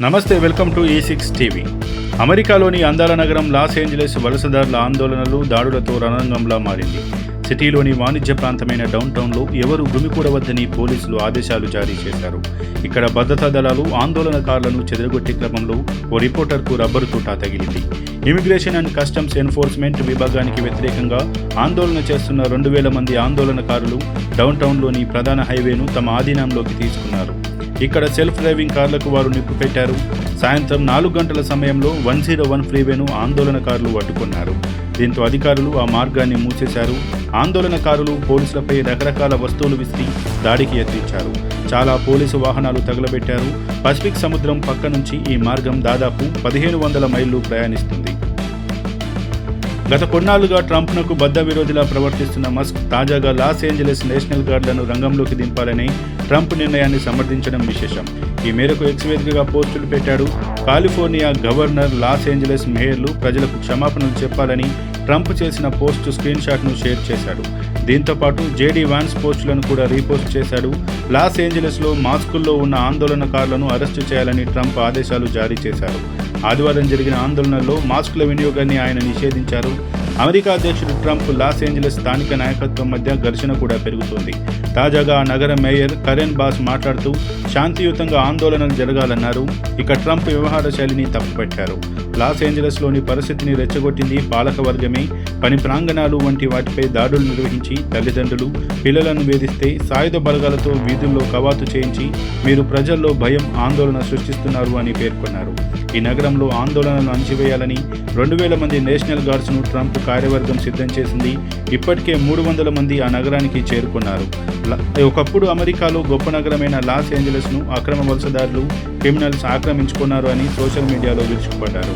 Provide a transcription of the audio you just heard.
నమస్తే, welcome to E6 TV. అమెరికాలోని అందాల నగరం లాస్ ఏంజలస్ వలసదారుల ఆందోళనలు, దాడులతో రణరంగంలా మారింది. సిటీలోని వాణిజ్య ప్రాంతమైన డౌన్టౌన్లో ఎవరు గుమికూడవద్దని పోలీసులు ఆదేశాలు జారీ చేశారు. ఇక్కడ భద్రతా దళాలు ఆందోళనకారులను చెదరగొట్టే క్రమంలో ఓ రిపోర్టర్కు రబ్బరు తూటా తగిలింది. ఇమిగ్రేషన్ అండ్ కస్టమ్స్ ఎన్ఫోర్స్మెంట్ విభాగానికి వ్యతిరేకంగా ఆందోళన చేస్తున్న 2,000 మంది ఆందోళనకారులు డౌన్టౌన్లోని ప్రధాన హైవేను తమ ఆధీనంలోకి తీసుకున్నారు. ఇక్కడ సెల్ఫ్ డ్రైవింగ్ కార్లకు వారు నిప్పు పెట్టారు. సాయంత్రం 4 గంటల సమయంలో 101 ఫ్రీవేను ఆందోళనకారులు అడ్డుకున్నారు. దీంతో అధికారులు ఆ మార్గాన్ని మూసేశారు. ఆందోళనకారులు పోలీసులపై రకరకాల వస్తువులు విసిరి దాడికి యత్నించారు. చాలా పోలీసు వాహనాలు తగలబెట్టారు. పసిఫిక్ సముద్రం పక్క నుంచి ఈ మార్గం దాదాపు 1,500 మైళ్లు ప్రయాణిస్తుంది. గత కొన్నాళ్లుగా ట్రంప్నకు బద్ద విరోధిలా ప్రవర్తిస్తున్న మస్క్ తాజాగా లాస్ ఏంజలస్ నేషనల్ గార్డులను రంగంలోకి దింపాలని ట్రంప్ నిర్ణయాన్ని సమర్థించడం విశేషం. ఈ మేరకు ఎక్స్ వేదికగా పోస్టులు పెట్టాడు. కాలిఫోర్నియా గవర్నర్, లాస్ ఏంజలస్ మేయర్లు ప్రజలకు క్షమాపణలు చెప్పాలని ట్రంప్ చేసిన పోస్టు స్క్రీన్ షాట్ను షేర్ చేశాడు. దీంతో పాటు జేడీ వాన్స్ పోస్టులను కూడా రీపోస్ట్ చేశాడు. లాస్ ఏంజలస్లో మాస్కుల్లో ఉన్న ఆందోళనకారులను అరెస్టు చేయాలని ట్రంప్ ఆదేశాలు జారీ చేశారు. ఆదివారం జరిగిన ఆందోళనల్లో మాస్కుల వినియోగాన్ని ఆయన నిషేధించారు. అమెరికా అధ్యక్షుడు ట్రంప్, లాస్ ఏంజలస్ స్థానిక నాయకత్వం మధ్య ఘర్షణ కూడా పెరుగుతోంది. తాజాగా ఆ నగర మేయర్ కరెన్ బాస్ మాట్లాడుతూ శాంతియుతంగా ఆందోళనలు జరగాలన్నారు. ఇక ట్రంప్ వ్యవహార శైలిని తప్పుపట్టారు. లాస్ ఏంజలస్లోని పరిస్థితిని రెచ్చగొట్టింది పాలకవర్గమే. పని ప్రాంగణాలు వంటి వాటిపై దాడులు నిర్వహించి తల్లిదండ్రులు పిల్లలను వేధిస్తే సాయుధ బలగాలతో వీధుల్లో కవాతు చేయించి మీరు ప్రజల్లో భయం, ఆందోళన సృష్టిస్తున్నారు అని పేర్కొన్నారు. ఈ నగరంలో ఆందోళనలు అణచివేయాలని 2,000 మంది నేషనల్ గార్డ్స్ను ట్రంప్ కార్యవర్గం సిద్ధం చేసింది. ఇప్పటికే 300 మంది ఆ నగరానికి చేరుకున్నారు. ఒకప్పుడు అమెరికాలో గొప్ప నగరమైన లాస్ ఏంజలస్ను అక్రమ వలసదారులు, క్రిమినల్స్ ఆక్రమించుకున్నారు అని సోషల్ మీడియాలో విరుచుకుపడ్డారు.